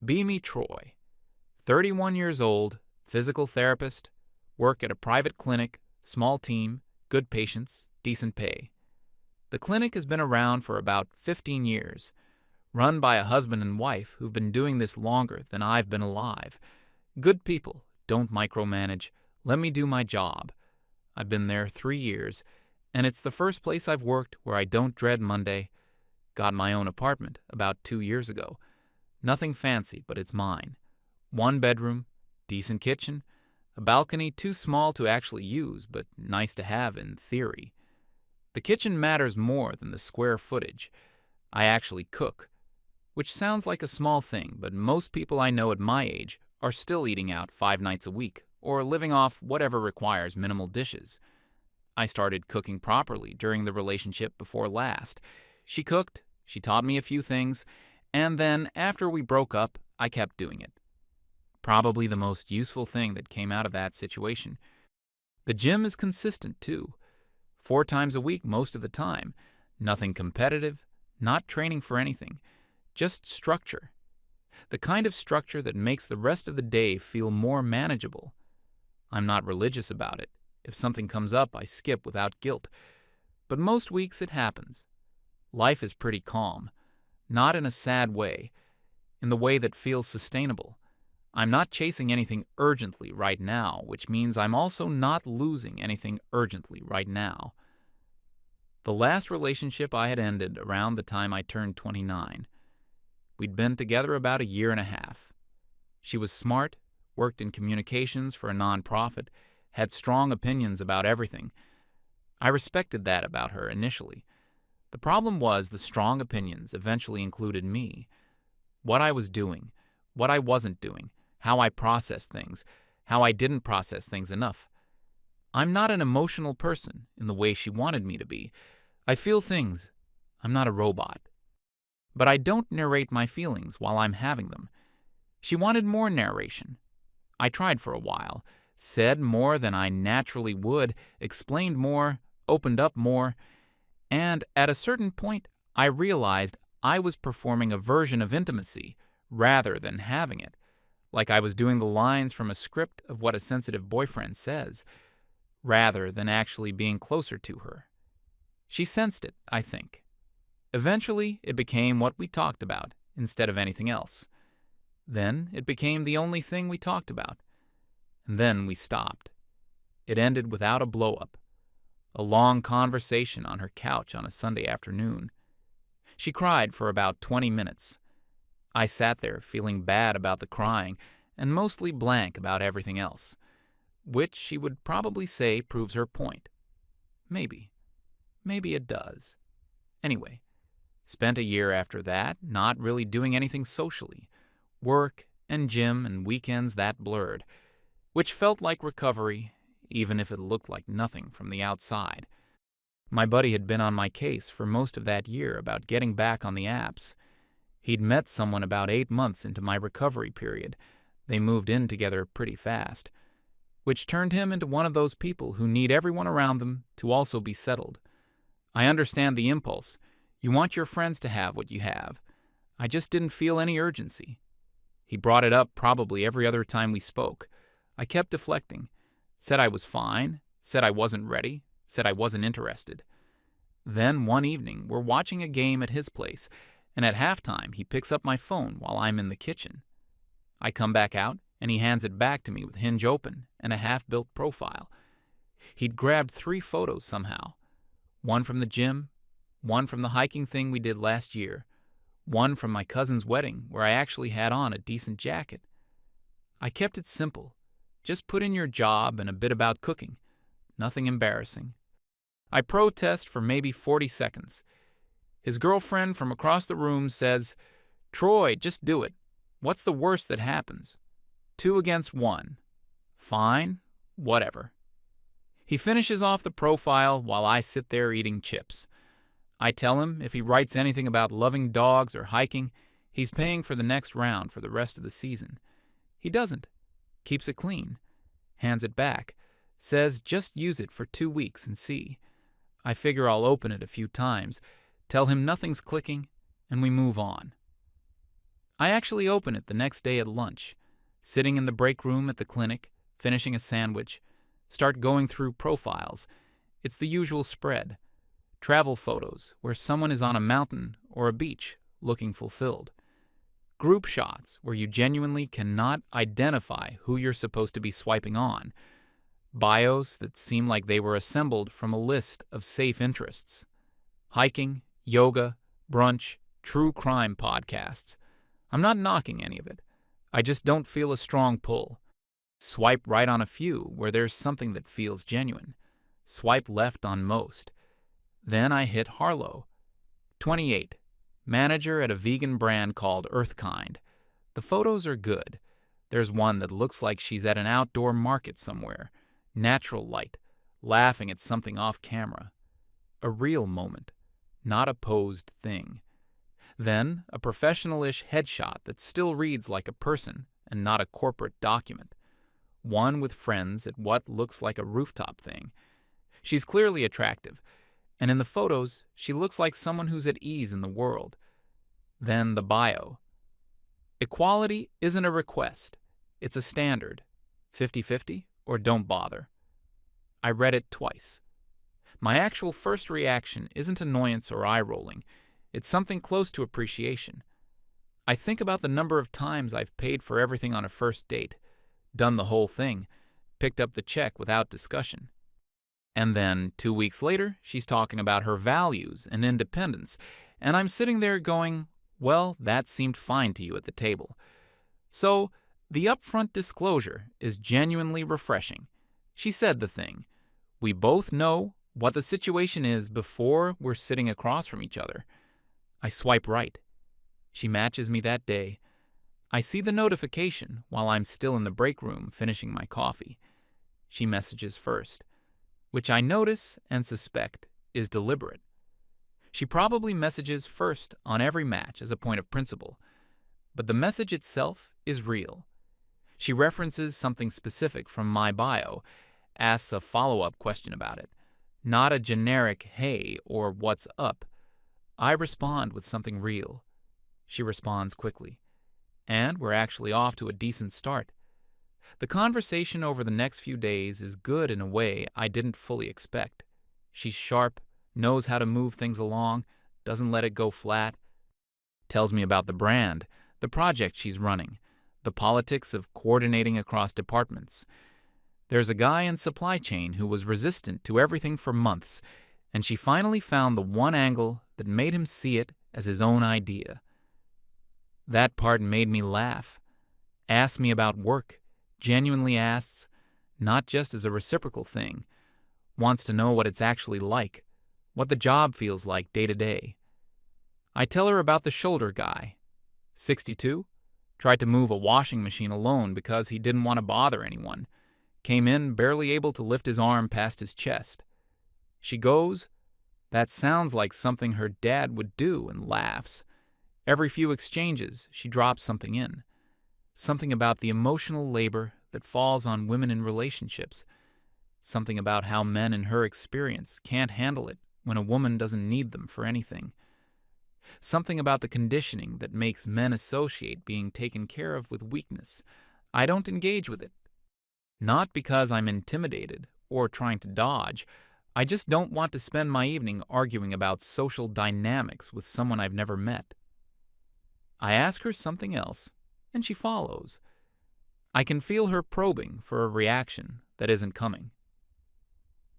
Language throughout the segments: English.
Be me Troy, 31 years old, physical therapist, work at a private clinic, small team, good patients, decent pay. The clinic has been around for about 15 years, run by a husband and wife who've been doing this longer than I've been alive. Good people, don't micromanage, let me do my job. I've been there 3 years, and it's the first place I've worked where I don't dread Monday. Got my own apartment about 2 years ago. Nothing fancy, but it's mine. 1 bedroom, decent kitchen, a balcony too small to actually use, but nice to have in theory. The kitchen matters more than the square footage. I actually cook, which sounds like a small thing, but most people I know at my age are still eating out 5 nights a week, or living off whatever requires minimal dishes. I started cooking properly during the relationship before last. She cooked, she taught me a few things, and then after we broke up, I kept doing it. Probably the most useful thing that came out of that situation. The gym is consistent too. 4 times a week most of the time. Nothing competitive, not training for anything, just structure. The kind of structure that makes the rest of the day feel more manageable. I'm not religious about it. If something comes up, I skip without guilt. But most weeks it happens. Life is pretty calm. Not in a sad way. In the way that feels sustainable. I'm not chasing anything urgently right now, which means I'm also not losing anything urgently right now. The last relationship I had ended around the time I turned 29. We'd been together about 1.5 years. She was smart, worked in communications for a nonprofit, had strong opinions about everything. I respected that about her initially. The problem was the strong opinions eventually included me. What I was doing, what I wasn't doing, how I processed things, how I didn't process things enough. I'm not an emotional person in the way she wanted me to be. I feel things. I'm not a robot. But I don't narrate my feelings while I'm having them. She wanted more narration. I tried for a while, said more than I naturally would, explained more, opened up more, and at a certain point I realized I was performing a version of intimacy rather than having it, like I was doing the lines from a script of what a sensitive boyfriend says, rather than actually being closer to her. She sensed it, I think. Eventually, it became what we talked about instead of anything else. Then it became the only thing we talked about. And then we stopped. It ended without a blow-up. A long conversation on her couch on a Sunday afternoon. She cried for about 20 minutes. I sat there feeling bad about the crying and mostly blank about everything else, which she would probably say proves her point. Maybe. Maybe it does. Anyway, spent a year after that not really doing anything socially. Work and gym and weekends that blurred, which felt like recovery, even if it looked like nothing from the outside. My buddy had been on my case for most of that year about getting back on the apps. He'd met someone about 8 months into my recovery period. They moved in together pretty fast, which turned him into one of those people who need everyone around them to also be settled. I understand the impulse. You want your friends to have what you have. I just didn't feel any urgency. He brought it up probably every other time we spoke. I kept deflecting. Said I was fine, said I wasn't ready, said I wasn't interested. Then one evening, we're watching a game at his place, and at halftime he picks up my phone while I'm in the kitchen. I come back out, and he hands it back to me with Hinge open and a half-built profile. He'd grabbed 3 photos somehow. One from the gym, one from the hiking thing we did last year, one from my cousin's wedding where I actually had on a decent jacket. I kept it simple. Just put in your job and a bit about cooking. Nothing embarrassing. I protest for maybe 40 seconds. His girlfriend from across the room says, "Troy, just do it. What's the worst that happens? 2 against 1. Fine, whatever." He finishes off the profile while I sit there eating chips. I tell him if he writes anything about loving dogs or hiking, he's paying for the next round for the rest of the season. He doesn't. Keeps it clean. Hands it back. Says just use it for 2 weeks and see. I figure I'll open it a few times, tell him nothing's clicking, and we move on. I actually open it the next day at lunch, sitting in the break room at the clinic, finishing a sandwich, start going through profiles. It's the usual spread. Travel photos where someone is on a mountain or a beach looking fulfilled. Group shots where you genuinely cannot identify who you're supposed to be swiping on. Bios that seem like they were assembled from a list of safe interests. Hiking, yoga, brunch, true crime podcasts. I'm not knocking any of it. I just don't feel a strong pull. Swipe right on a few where there's something that feels genuine. Swipe left on most. Then I hit Harlow. 28. Manager at a vegan brand called Earthkind. The photos are good. There's one that looks like she's at an outdoor market somewhere. Natural light. Laughing at something off camera. A real moment. Not a posed thing. Then, a professional-ish headshot that still reads like a person and not a corporate document. One with friends at what looks like a rooftop thing. She's clearly attractive, and in the photos, she looks like someone who's at ease in the world. Then the bio. Equality isn't a request. It's a standard. 50-50 or don't bother. I read it twice. My actual first reaction isn't annoyance or eye-rolling. It's something close to appreciation. I think about the number of times I've paid for everything on a first date, done the whole thing, picked up the check without discussion. And then, 2 weeks later, she's talking about her values and independence, and I'm sitting there going, well, that seemed fine to you at the table. So, the upfront disclosure is genuinely refreshing. She said the thing. We both know what the situation is before we're sitting across from each other. I swipe right. She matches me that day. I see the notification while I'm still in the break room finishing my coffee. She messages first, which I notice and suspect is deliberate. She probably messages first on every match as a point of principle, but the message itself is real. She references something specific from my bio, asks a follow-up question about it, not a generic hey or what's up. I respond with something real. She responds quickly, and we're actually off to a decent start. The conversation over the next few days is good in a way I didn't fully expect. She's sharp, knows how to move things along, doesn't let it go flat. Tells me about the brand, the project she's running, the politics of coordinating across departments. There's a guy in supply chain who was resistant to everything for months, and she finally found the one angle that made him see it as his own idea. That part made me laugh. Asks me about work, genuinely asks, not just as a reciprocal thing, wants to know what it's actually like, what the job feels like day to day. I tell her about the shoulder guy. 62, tried to move a washing machine alone because he didn't want to bother anyone. Came in barely able to lift his arm past his chest. She goes, that sounds like something her dad would do, and laughs. Every few exchanges, she drops something in. Something about the emotional labor that falls on women in relationships. Something about how men in her experience can't handle it when a woman doesn't need them for anything. Something about the conditioning that makes men associate being taken care of with weakness. I don't engage with it. Not because I'm intimidated or trying to dodge. I just don't want to spend my evening arguing about social dynamics with someone I've never met. I ask her something else, and she follows. I can feel her probing for a reaction that isn't coming.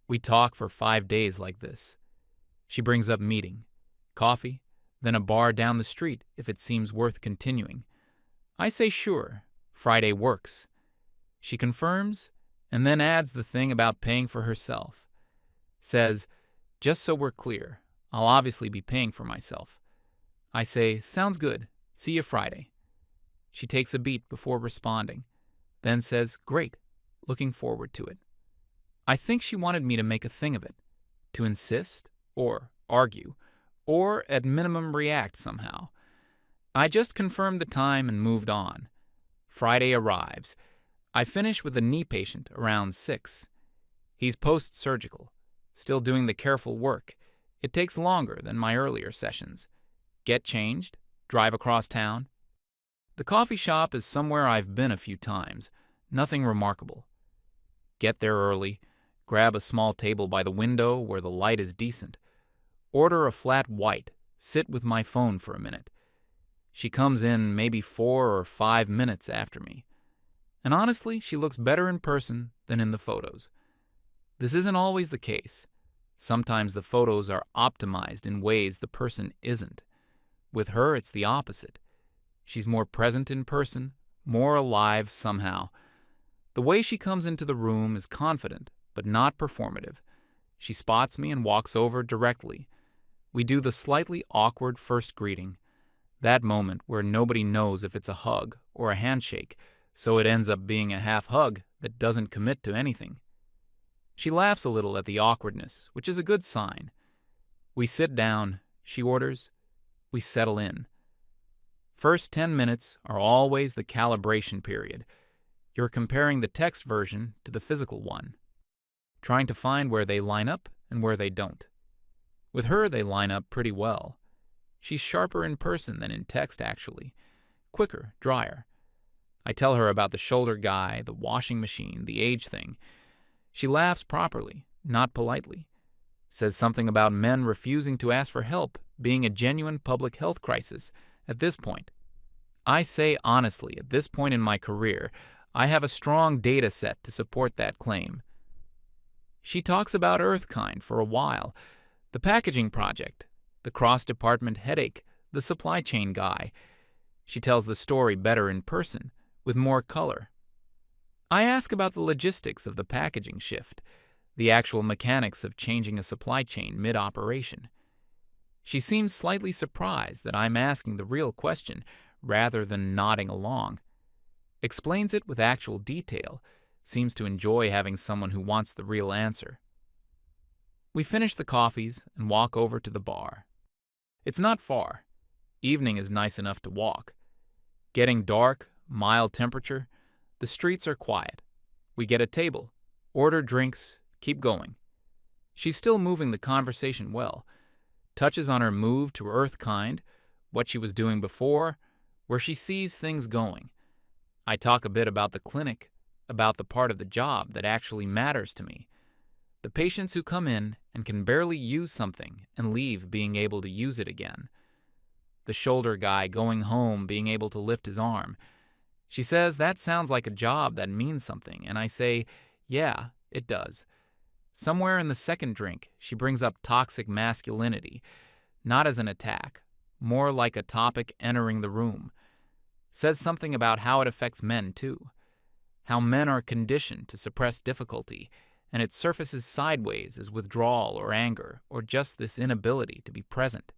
We talk for 5 days like this. She brings up meeting, coffee, then a bar down the street if it seems worth continuing. I say sure, Friday works. She confirms, and then adds the thing about paying for herself. Says, just so we're clear, I'll obviously be paying for myself. I say, sounds good, see you Friday. She takes a beat before responding, then says, great, looking forward to it. I think she wanted me to make a thing of it, to insist, or argue, or at minimum react somehow. I just confirmed the time and moved on. Friday arrives. I finish with a knee patient around 6. He's post-surgical, still doing the careful work. It takes longer than my earlier sessions. Get changed, drive across town. The coffee shop is somewhere I've been a few times. Nothing remarkable. Get there early, grab a small table by the window where the light is decent. Order a flat white, sit with my phone for a minute. She comes in maybe 4 or 5 minutes after me. And honestly, she looks better in person than in the photos. This isn't always the case. Sometimes the photos are optimized in ways the person isn't. With her, it's the opposite. She's more present in person, more alive somehow. The way she comes into the room is confident, but not performative. She spots me and walks over directly. We do the slightly awkward first greeting, that moment where nobody knows if it's a hug or a handshake, so it ends up being a half hug that doesn't commit to anything. She laughs a little at the awkwardness, which is a good sign. We sit down, she orders, we settle in. First 10 minutes are always the calibration period. You're comparing the text version to the physical one, trying to find where they line up and where they don't. With her, they line up pretty well. She's sharper in person than in text, actually. Quicker, drier. I tell her about the shoulder guy, the washing machine, the age thing. She laughs properly, not politely. Says something about men refusing to ask for help being a genuine public health crisis at this point. I say honestly, at this point in my career, I have a strong data set to support that claim. She talks about Earthkind for a while, the packaging project, the cross-department headache, the supply chain guy. She tells the story better in person, with more color. I ask about the logistics of the packaging shift, the actual mechanics of changing a supply chain mid-operation. She seems slightly surprised that I'm asking the real question rather than nodding along. Explains it with actual detail, seems to enjoy having someone who wants the real answer. We finish the coffees and walk over to the bar. It's not far. Evening is nice enough to walk. Getting dark, mild temperature, the streets are quiet. We get a table, order drinks, keep going. She's still moving the conversation well. Touches on her move to Earthkind, what she was doing before, where she sees things going. I talk a bit about the clinic, about the part of the job that actually matters to me. The patients who come in and can barely use something and leave being able to use it again. The shoulder guy going home being able to lift his arm. She says that sounds like a job that means something, and I say, yeah, it does. Somewhere in the second drink, she brings up toxic masculinity, not as an attack, more like a topic entering the room. Says something about how it affects men, too. How men are conditioned to suppress difficulty, and it surfaces sideways as withdrawal or anger, or just this inability to be present.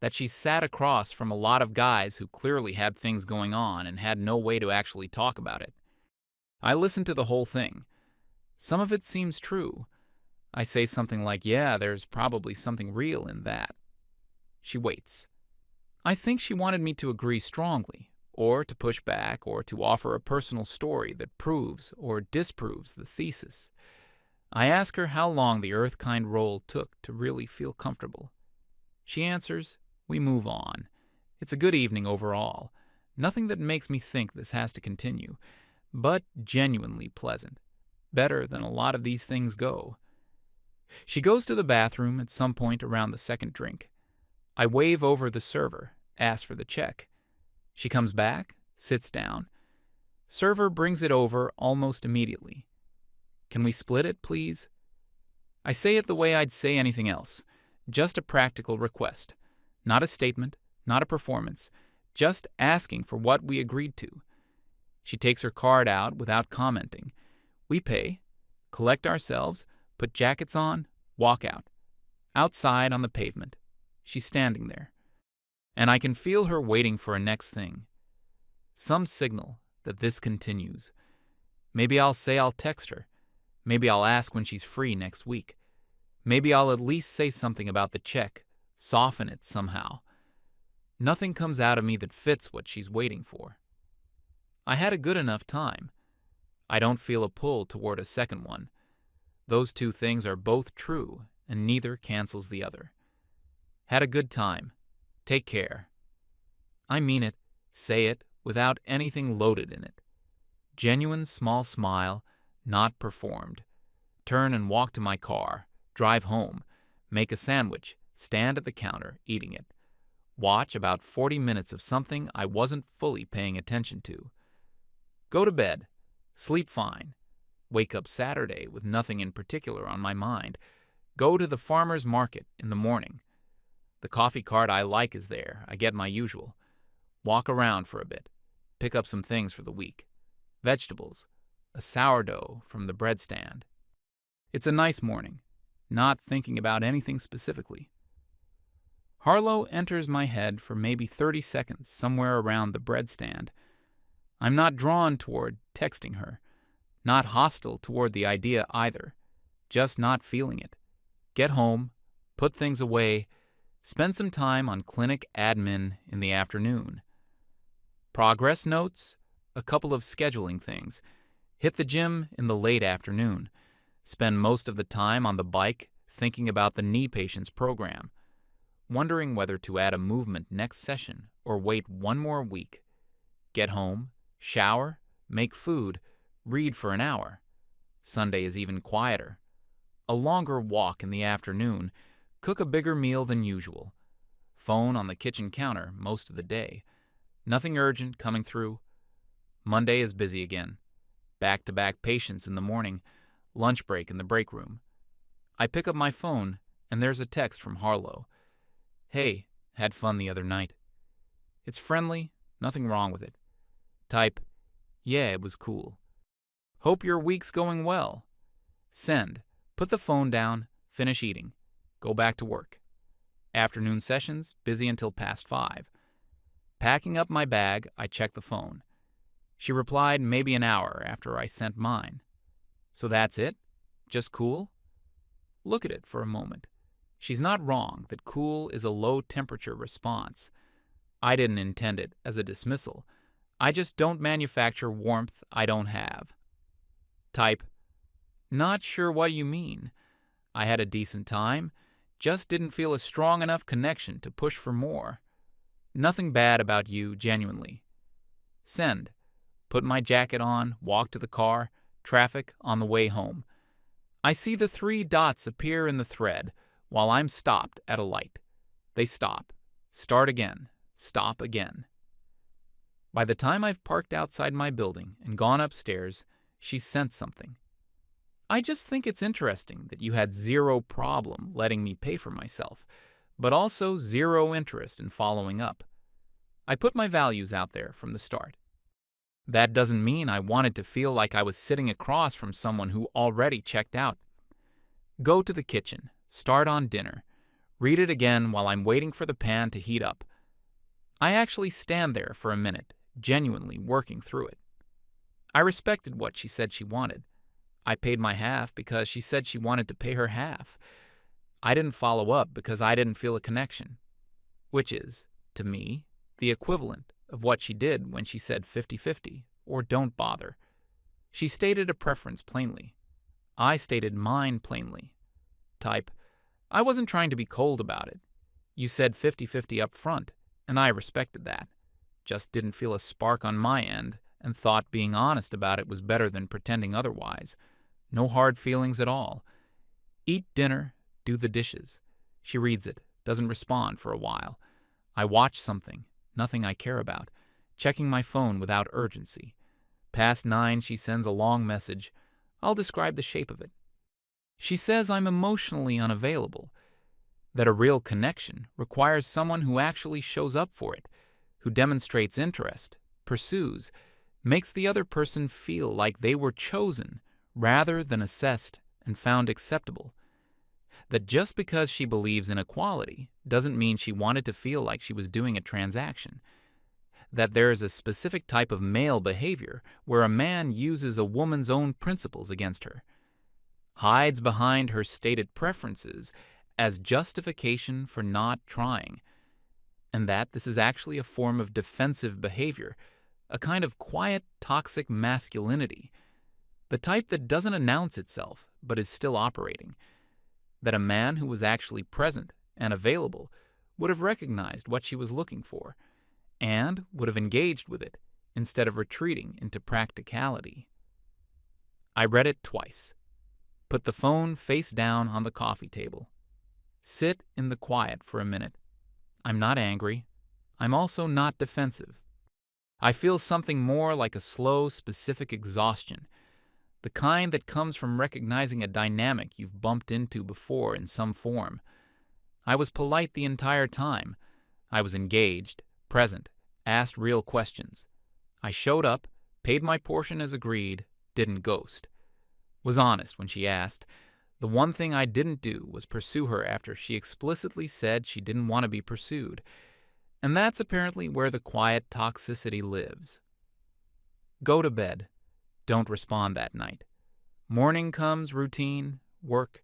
That she sat across from a lot of guys who clearly had things going on and had no way to actually talk about it. I listen to the whole thing. Some of it seems true. I say something like, yeah, there's probably something real in that. She waits. I think she wanted me to agree strongly, or to push back, or to offer a personal story that proves or disproves the thesis. I ask her how long the Earthkind role took to really feel comfortable. She answers, we move on. It's a good evening overall. Nothing that makes me think this has to continue, but genuinely pleasant. Better than a lot of these things go. She goes to the bathroom at some point around the second drink. I wave over the server, ask for the check. She comes back, sits down. Server brings it over almost immediately. Can we split it, please? I say it the way I'd say anything else. Just a practical request. Not a statement, not a performance. Just asking for what we agreed to. She takes her card out without commenting. We pay, collect ourselves, put jackets on, walk out. Outside on the pavement. She's standing there. And I can feel her waiting for a next thing. Some signal that this continues. Maybe I'll say I'll text her. Maybe I'll ask when she's free next week. Maybe I'll at least say something about the check, soften it somehow. Nothing comes out of me that fits what she's waiting for. I had a good enough time. I don't feel a pull toward a second one. Those two things are both true, and neither cancels the other. Had a good time. Take care. I mean it, say it, without anything loaded in it. Genuine small smile, not performed. Turn and walk to my car, drive home, make a sandwich, stand at the counter, eating it. Watch about 40 minutes of something I wasn't fully paying attention to. Go to bed, sleep fine. Wake up Saturday with nothing in particular on my mind. Go to the farmer's market in the morning. The coffee cart I like is there. I get my usual. Walk around for a bit. Pick up some things for the week. Vegetables. A sourdough from the bread stand. It's a nice morning. Not thinking about anything specifically. Harlow enters my head for maybe 30 seconds somewhere around the bread stand. I'm not drawn toward texting her. Not hostile toward the idea either. Just not feeling it. Get home. Put things away. Spend some time on clinic admin in the afternoon. Progress notes, a couple of scheduling things. Hit the gym in the late afternoon. Spend most of the time on the bike thinking about the knee patient's program. Wondering whether to add a movement next session or wait one more week. Get home, shower, make food, read for an hour. Sunday is even quieter. A longer walk in the afternoon. Cook a bigger meal than usual. Phone on the kitchen counter most of the day. Nothing urgent coming through. Monday is busy again. Back-to-back patients in the morning. Lunch break in the break room. I pick up my phone, and there's a text from Harlow. Hey, had fun the other night. It's friendly, nothing wrong with it. Type, yeah, it was cool. Hope your week's going well. Send. Put the phone down, finish eating. Go back to work. Afternoon sessions, busy until past 5. Packing up my bag, I check the phone. She replied maybe an hour after I sent mine. So that's it? Just cool? Look at it for a moment. She's not wrong that cool is a low-temperature response. I didn't intend it as a dismissal. I just don't manufacture warmth I don't have. Type, not sure what you mean. I had a decent time, just didn't feel a strong enough connection to push for more. Nothing bad about you, genuinely. Send. Put my jacket on, walk to the car, traffic on the way home. I see the 3 dots appear in the thread while I'm stopped at a light. They stop. Start again. Stop again. By the time I've parked outside my building and gone upstairs, she's sent something. I just think it's interesting that you had zero problem letting me pay for myself, but also zero interest in following up. I put my values out there from the start. That doesn't mean I wanted to feel like I was sitting across from someone who already checked out. Go to the kitchen, start on dinner, read it again while I'm waiting for the pan to heat up. I actually stand there for a minute, genuinely working through it. I respected what she said she wanted. I paid my half because she said she wanted to pay her half. I didn't follow up because I didn't feel a connection, which is, to me, the equivalent of what she did when she said 50-50 or don't bother. She stated a preference plainly. I stated mine plainly. Type, I wasn't trying to be cold about it. You said 50-50 up front, and I respected that. Just didn't feel a spark on my end and thought being honest about it was better than pretending otherwise. No hard feelings at all. Eat dinner, do the dishes. She reads it, doesn't respond for a while. I watch something, nothing I care about, checking my phone without urgency. Past 9, she sends a long message. I'll describe the shape of it. She says I'm emotionally unavailable, that a real connection requires someone who actually shows up for it, who demonstrates interest, pursues, makes the other person feel like they were chosen rather than assessed and found acceptable. That just because she believes in equality doesn't mean she wanted to feel like she was doing a transaction. That there is a specific type of male behavior where a man uses a woman's own principles against her, hides behind her stated preferences as justification for not trying, and that this is actually a form of defensive behavior, a kind of quiet, toxic masculinity, the type that doesn't announce itself but is still operating. That a man who was actually present and available would have recognized what she was looking for and would have engaged with it instead of retreating into practicality. I read it twice. Put the phone face down on the coffee table. Sit in the quiet for a minute. I'm not angry. I'm also not defensive. I feel something more like a slow, specific exhaustion, the kind that comes from recognizing a dynamic you've bumped into before in some form. I was polite the entire time. I was engaged, present, asked real questions. I showed up, paid my portion as agreed, didn't ghost. Was honest when she asked. The one thing I didn't do was pursue her after she explicitly said she didn't want to be pursued. And that's apparently where the quiet toxicity lives. Go to bed. Don't respond that night. Morning comes, routine, work.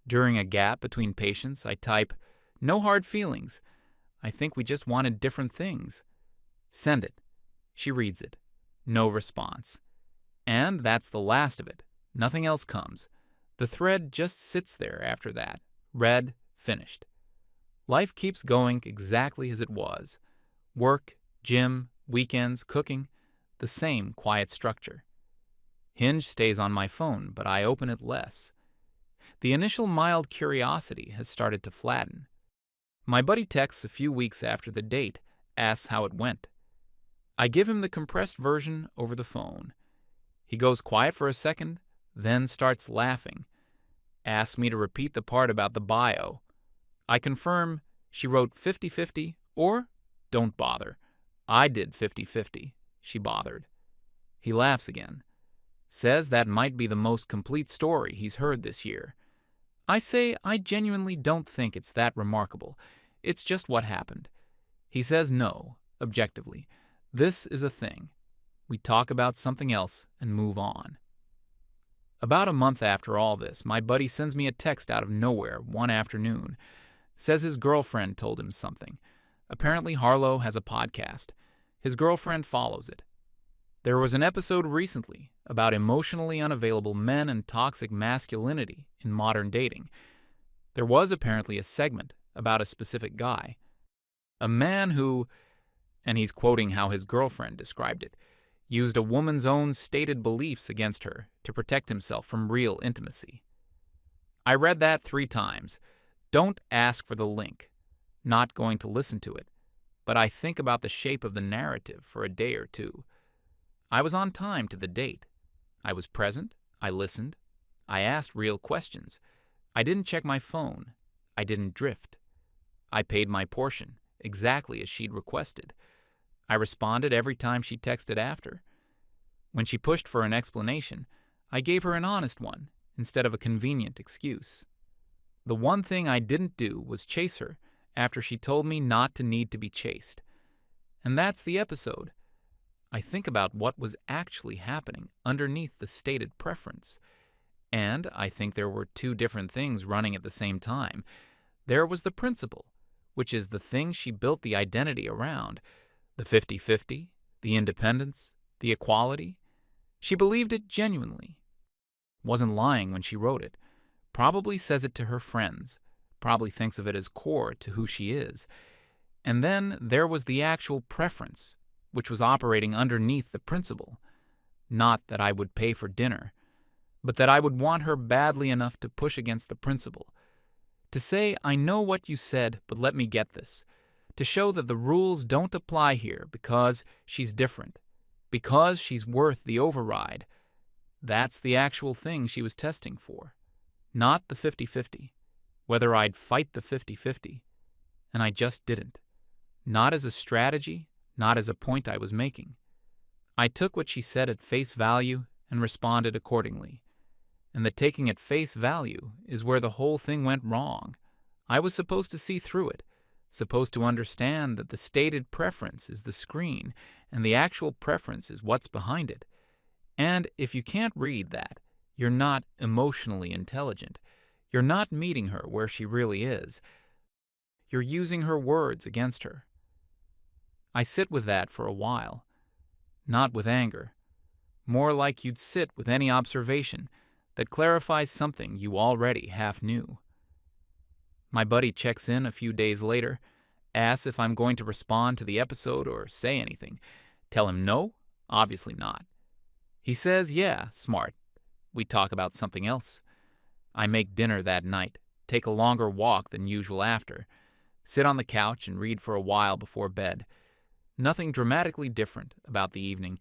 During a gap between patients, I type, "No hard feelings. I think we just wanted different things." Send it. She reads it. No response. And that's the last of it. Nothing else comes. The thread just sits there after that. Read, finished. Life keeps going exactly as it was. Work, gym, weekends, cooking, the same quiet structure. Hinge stays on my phone, but I open it less. The initial mild curiosity has started to flatten. My buddy texts a few weeks after the date, asks how it went. I give him the compressed version over the phone. He goes quiet for a second, then starts laughing. Asks me to repeat the part about the bio. I confirm she wrote 50-50 or don't bother. I did 50-50. She bothered. He laughs again. Says that might be the most complete story he's heard this year. I say I genuinely don't think it's that remarkable. It's just what happened. He says no, objectively. This is a thing. We talk about something else and move on. About a month after all this, my buddy sends me a text out of nowhere one afternoon. Says his girlfriend told him something. Apparently Harlow has a podcast. His girlfriend follows it. There was an episode recently about emotionally unavailable men and toxic masculinity in modern dating. There was apparently a segment about a specific guy. A man who, and he's quoting how his girlfriend described it, used a woman's own stated beliefs against her to protect himself from real intimacy. I read that 3 times. Don't ask for the link. Not going to listen to it. But I think about the shape of the narrative for a day or two. I was on time to the date. I was present. I listened. I asked real questions. I didn't check my phone. I didn't drift. I paid my portion, exactly as she'd requested. I responded every time she texted after. When she pushed for an explanation, I gave her an honest one instead of a convenient excuse. The one thing I didn't do was chase her after she told me not to need to be chased. And that's the episode. I think about what was actually happening underneath the stated preference. And I think there were 2 different things running at the same time. There was the principle, which is the thing she built the identity around, the 50-50, the independence, the equality. She believed it genuinely. Wasn't lying when she wrote it. Probably says it to her friends. Probably thinks of it as core to who she is. And then there was the actual preference, which was operating underneath the principle. Not that I would pay for dinner, but that I would want her badly enough to push against the principle. To say, I know what you said, but let me get this. To show that the rules don't apply here because she's different. Because she's worth the override. That's the actual thing she was testing for. Not the 50-50. Whether I'd fight the 50-50. And I just didn't. Not as a strategy, not as a point I was making. I took what she said at face value and responded accordingly. And the taking at face value is where the whole thing went wrong. I was supposed to see through it, supposed to understand that the stated preference is the screen and the actual preference is what's behind it. And if you can't read that, you're not emotionally intelligent. You're not meeting her where she really is. You're using her words against her. I sit with that for a while. Not with anger. More like you'd sit with any observation that clarifies something you already half knew. My buddy checks in a few days later, asks if I'm going to respond to the episode or say anything, Tell him no? Obviously not. He says, yeah, smart. We talk about something else. I make dinner that night, take a longer walk than usual after, sit on the couch and read for a while before bed. Nothing dramatically different about the evening,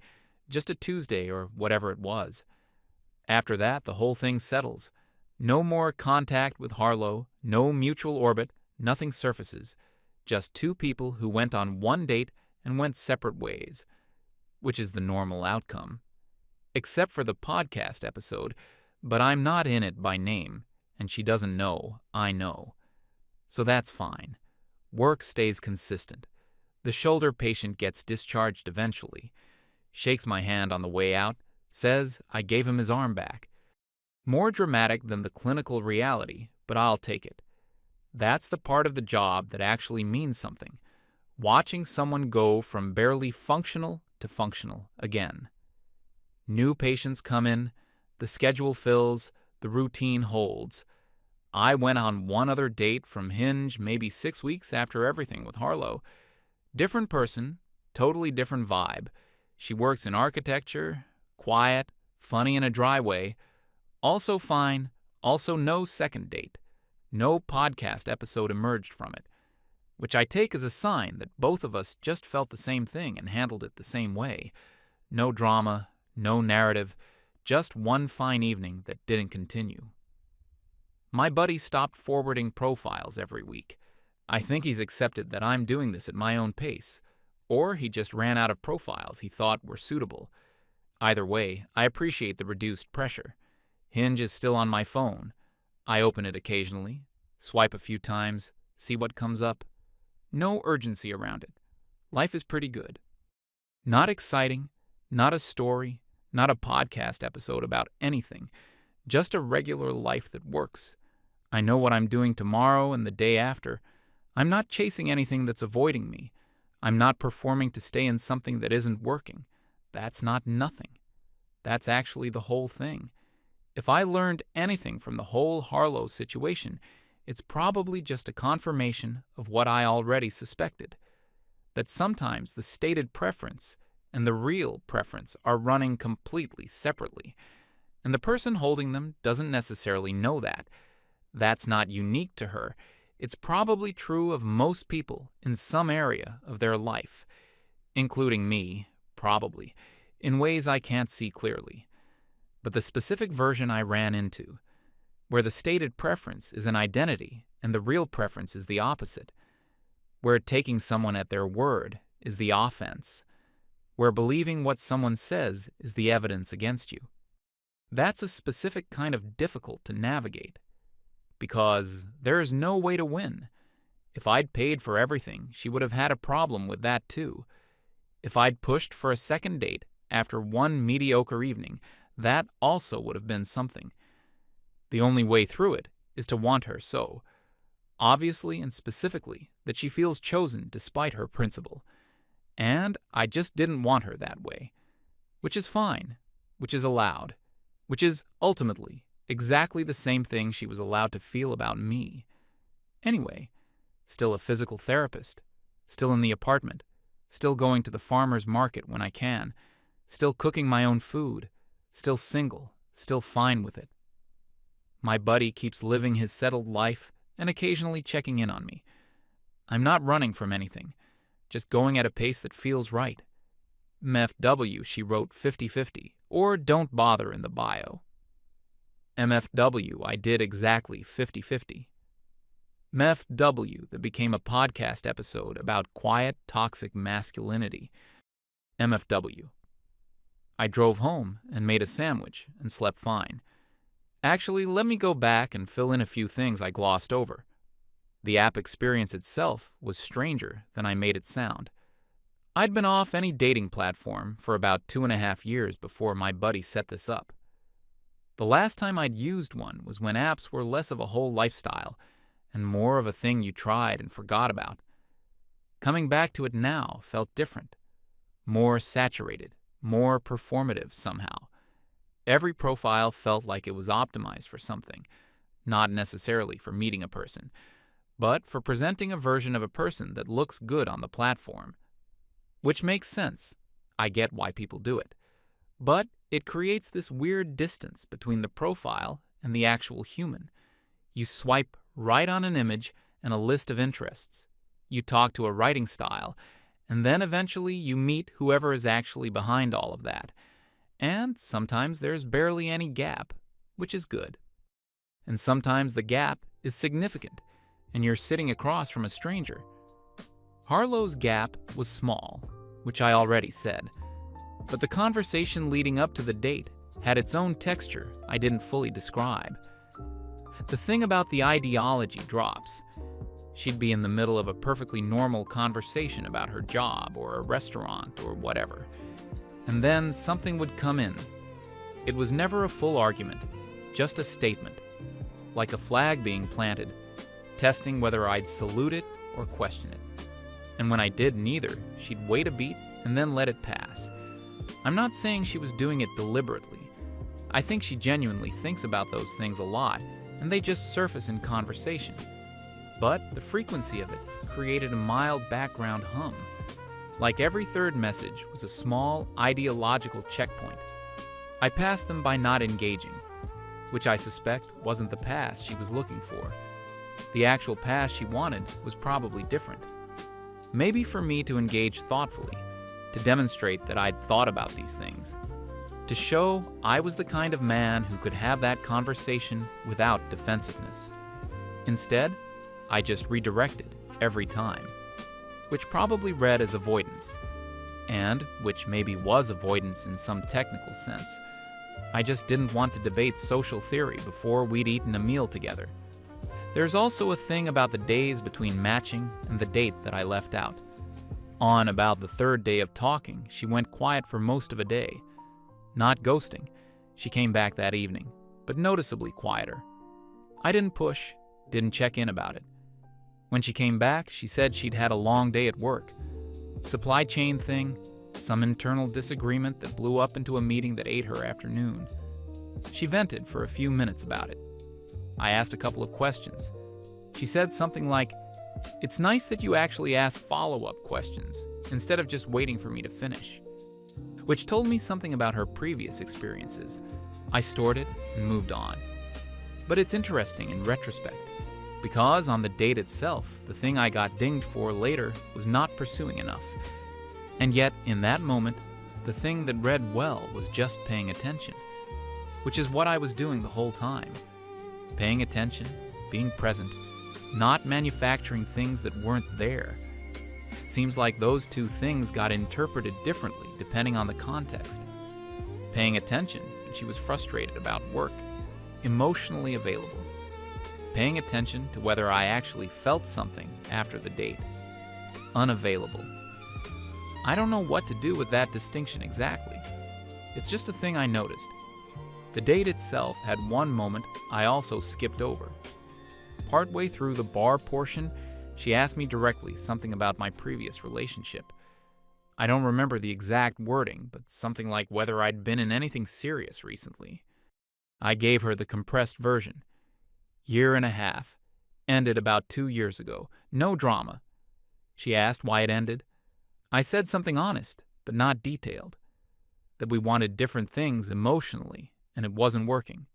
just a Tuesday or whatever it was. After that, the whole thing settles. No more contact with Harlow, no mutual orbit, nothing surfaces. Just two people who went on one date and went separate ways, which is the normal outcome. Except for the podcast episode, but I'm not in it by name, and she doesn't know I know. So that's fine. Work stays consistent. The shoulder patient gets discharged eventually, shakes my hand on the way out, says I gave him his arm back. More dramatic than the clinical reality, but I'll take it. That's the part of the job that actually means something. Watching someone go from barely functional to functional again. New patients come in, the schedule fills, the routine holds. I went on one other date from Hinge maybe 6 weeks after everything with Harlow. Different person, totally different vibe. She works in architecture, quiet, funny in a dry way. Also fine, also no second date. No podcast episode emerged from it, which I take as a sign that both of us just felt the same thing and handled it the same way. No drama, no narrative, just one fine evening that didn't continue. My buddy stopped forwarding profiles every week. I think he's accepted that I'm doing this at my own pace, or he just ran out of profiles he thought were suitable. Either way, I appreciate the reduced pressure. Hinge is still on my phone. I open it occasionally, swipe a few times, see what comes up. No urgency around it. Life is pretty good. Not exciting, not a story, not a podcast episode about anything, just a regular life that works. I know what I'm doing tomorrow and the day after. I'm not chasing anything that's avoiding me. I'm not performing to stay in something that isn't working. That's not nothing. That's actually the whole thing. If I learned anything from the whole Harlow situation, it's probably just a confirmation of what I already suspected, that sometimes the stated preference and the real preference are running completely separately, and the person holding them doesn't necessarily know that. That's not unique to her. It's probably true of most people in some area of their life, including me, probably, in ways I can't see clearly. But the specific version I ran into, where the stated preference is an identity and the real preference is the opposite, where taking someone at their word is the offense, where believing what someone says is the evidence against you. That's a specific kind of difficult to navigate, because there is no way to win. If I'd paid for everything, she would have had a problem with that too. If I'd pushed for a second date after one mediocre evening, that also would have been something. The only way through it is to want her so, obviously and specifically, that she feels chosen despite her principle. And I just didn't want her that way, which is fine, which is allowed, which is ultimately exactly the same thing she was allowed to feel about me. Anyway, still a physical therapist, still in the apartment, still going to the farmer's market when I can, still cooking my own food, still single, still fine with it. My buddy keeps living his settled life and occasionally checking in on me. I'm not running from anything, just going at a pace that feels right. MFW, she wrote 50-50, or don't bother in the bio. MFW, I did exactly 50-50. MFW, that became a podcast episode about quiet, toxic masculinity. MFW. I drove home and made a sandwich and slept fine. Actually, let me go back and fill in a few things I glossed over. The app experience itself was stranger than I made it sound. I'd been off any dating platform for about 2.5 years before my buddy set this up. The last time I'd used one was when apps were less of a whole lifestyle and more of a thing you tried and forgot about. Coming back to it now felt different, more saturated, more performative somehow. Every profile felt like it was optimized for something, not necessarily for meeting a person, but for presenting a version of a person that looks good on the platform. Which makes sense. I get why people do it. But it creates this weird distance between the profile and the actual human. You swipe right on an image and a list of interests. You talk to a writing style, and then eventually you meet whoever is actually behind all of that. And sometimes there's barely any gap, which is good. And sometimes the gap is significant, and you're sitting across from a stranger. Harlow's gap was small, which I already said, but the conversation leading up to the date had its own texture I didn't fully describe. The thing about the ideology drops. She'd be in the middle of a perfectly normal conversation about her job or a restaurant or whatever, and then something would come in. It was never a full argument, just a statement, like a flag being planted, testing whether I'd salute it or question it. And when I did neither, she'd wait a beat and then let it pass. I'm not saying she was doing it deliberately. I think she genuinely thinks about those things a lot, and they just surface in conversation. But the frequency of it created a mild background hum. Like every third message was a small ideological checkpoint. I passed them by not engaging, which I suspect wasn't the pass she was looking for. The actual pass she wanted was probably different. Maybe for me to engage thoughtfully, to demonstrate that I'd thought about these things, to show I was the kind of man who could have that conversation without defensiveness. Instead, I just redirected every time, which probably read as avoidance, and which maybe was avoidance in some technical sense. I just didn't want to debate social theory before we'd eaten a meal together. There's also a thing about the days between matching and the date that I left out. On about the third day of talking, she went quiet for most of a day. Not ghosting. She came back that evening, but noticeably quieter. I didn't push, didn't check in about it. When she came back, she said she'd had a long day at work. Supply chain thing, some internal disagreement that blew up into a meeting that ate her afternoon. She vented for a few minutes about it. I asked a couple of questions. She said something like, "It's nice that you actually ask follow-up questions instead of just waiting for me to finish," which told me something about her previous experiences. I stored it and moved on. But it's interesting in retrospect, because on the date itself, the thing I got dinged for later was not pursuing enough. And yet, in that moment, the thing that read well was just paying attention, which is what I was doing the whole time. Paying attention, being present, not manufacturing things that weren't there. Seems like those two things got interpreted differently depending on the context. Paying attention, and she was frustrated about work. Emotionally available. Paying attention to whether I actually felt something after the date. Unavailable. I don't know what to do with that distinction exactly. It's just a thing I noticed. The date itself had one moment I also skipped over. Partway through the bar portion, she asked me directly something about my previous relationship. I don't remember the exact wording, but something like whether I'd been in anything serious recently. I gave her the compressed version. 1.5 years. Ended about 2 years ago. No drama. She asked why it ended. I said something honest, but not detailed. That we wanted different things emotionally, and it wasn't working.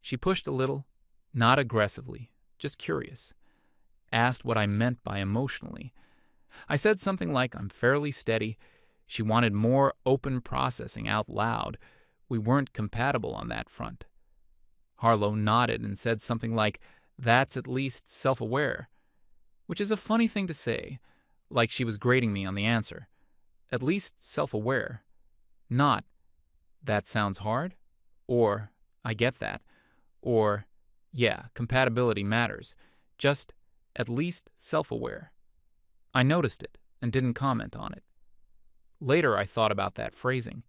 She pushed a little, not aggressively, just curious. Asked what I meant by emotionally. I said something like I'm fairly steady. She wanted more open processing out loud. We weren't compatible on that front. Harlow nodded and said something like, "That's at least self-aware," which is a funny thing to say, like she was grading me on the answer. At least self-aware. Not, "That sounds hard," or "I get that," or "Yeah, compatibility matters." Just at least self-aware. I noticed it and didn't comment on it. Later I thought about that phrasing.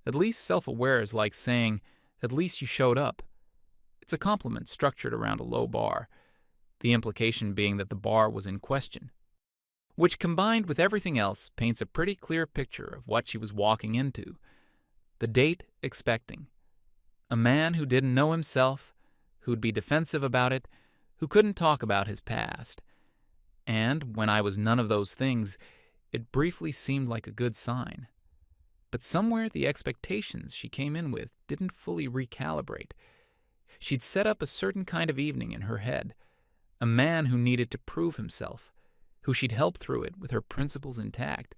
At least self-aware is like saying, "At least you showed up." It's a compliment structured around a low bar, the implication being that the bar was in question, which combined with everything else paints a pretty clear picture of what she was walking into. The date expecting. A man who didn't know himself, who'd be defensive about it, who couldn't talk about his past. And when I was none of those things, it briefly seemed like a good sign. But somewhere the expectations she came in with didn't fully recalibrate. She'd set up a certain kind of evening in her head, a man who needed to prove himself, who she'd help through it with her principles intact.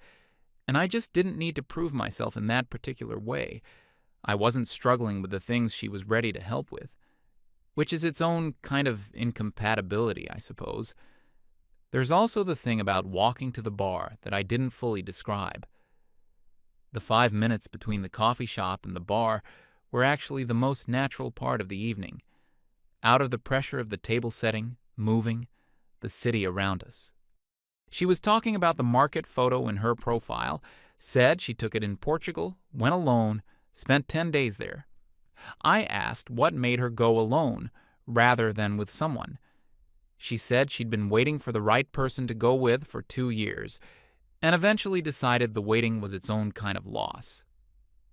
And I just didn't need to prove myself in that particular way. I wasn't struggling with the things she was ready to help with, which is its own kind of incompatibility, I suppose. There's also the thing about walking to the bar that I didn't fully describe. The 5 minutes between the coffee shop and the bar were actually the most natural part of the evening, out of the pressure of the table setting, moving, the city around us. She was talking about the market photo in her profile, said she took it in Portugal, went alone, spent 10 days there. I asked what made her go alone rather than with someone. She said she'd been waiting for the right person to go with for 2 years, and eventually decided the waiting was its own kind of loss.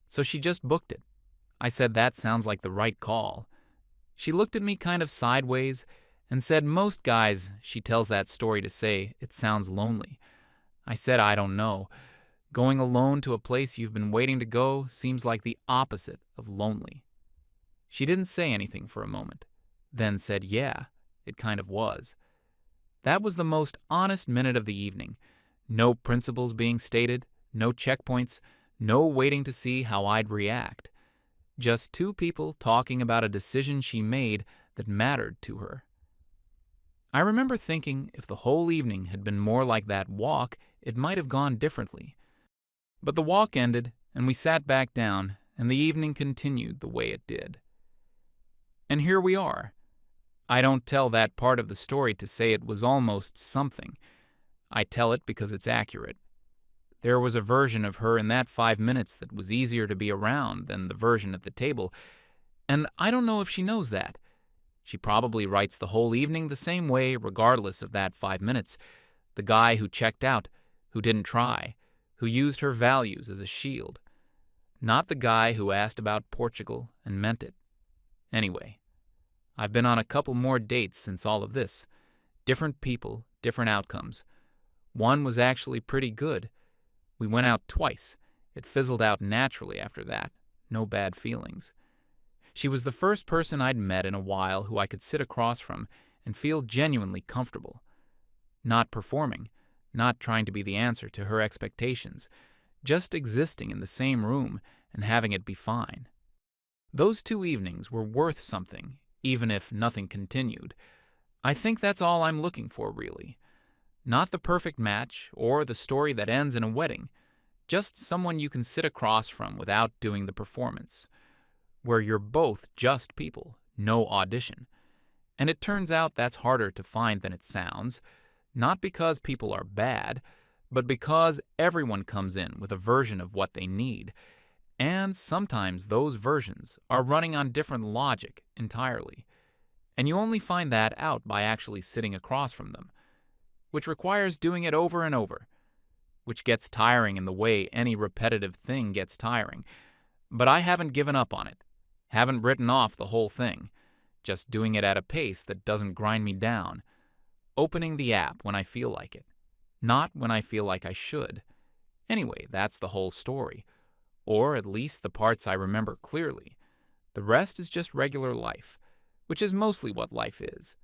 So she just booked it. I said that sounds like the right call. She looked at me kind of sideways and said most guys she tells that story to say it sounds lonely. I said I don't know. Going alone to a place you've been waiting to go seems like the opposite of lonely. She didn't say anything for a moment, then said yeah, it kind of was. That was the most honest minute of the evening. No principles being stated, no checkpoints, no waiting to see how I'd react. Just two people talking about a decision she made that mattered to her. I remember thinking if the whole evening had been more like that walk, it might have gone differently. But the walk ended, and we sat back down, and the evening continued the way it did. And here we are. I don't tell that part of the story to say it was almost something. I tell it because it's accurate. There was a version of her in that 5 minutes that was easier to be around than the version at the table, and I don't know if she knows that. She probably writes the whole evening the same way regardless of that 5 minutes. The guy who checked out, who didn't try, who used her values as a shield. Not the guy who asked about Portugal and meant it. Anyway, I've been on a couple more dates since all of this. Different people, different outcomes. One was actually pretty good. We went out twice. It fizzled out naturally after that. No bad feelings. She was the first person I'd met in a while who I could sit across from and feel genuinely comfortable. Not performing, not trying to be the answer to her expectations, just existing in the same room and having it be fine. Those 2 evenings were worth something, even if nothing continued. I think that's all I'm looking for, really. Not the perfect match or the story that ends in a wedding, just someone you can sit across from without doing the performance, where you're both just people, no audition. And it turns out that's harder to find than it sounds, not because people are bad, but because everyone comes in with a version of what they need, and sometimes those versions are running on different logic entirely. And you only find that out by actually sitting across from them, which requires doing it over and over, which gets tiring in the way any repetitive thing gets tiring. But I haven't given up on it, haven't written off the whole thing, just doing it at a pace that doesn't grind me down, opening the app when I feel like it, not when I feel like I should. Anyway, that's the whole story, or at least the parts I remember clearly. The rest is just regular life, which is mostly what life is.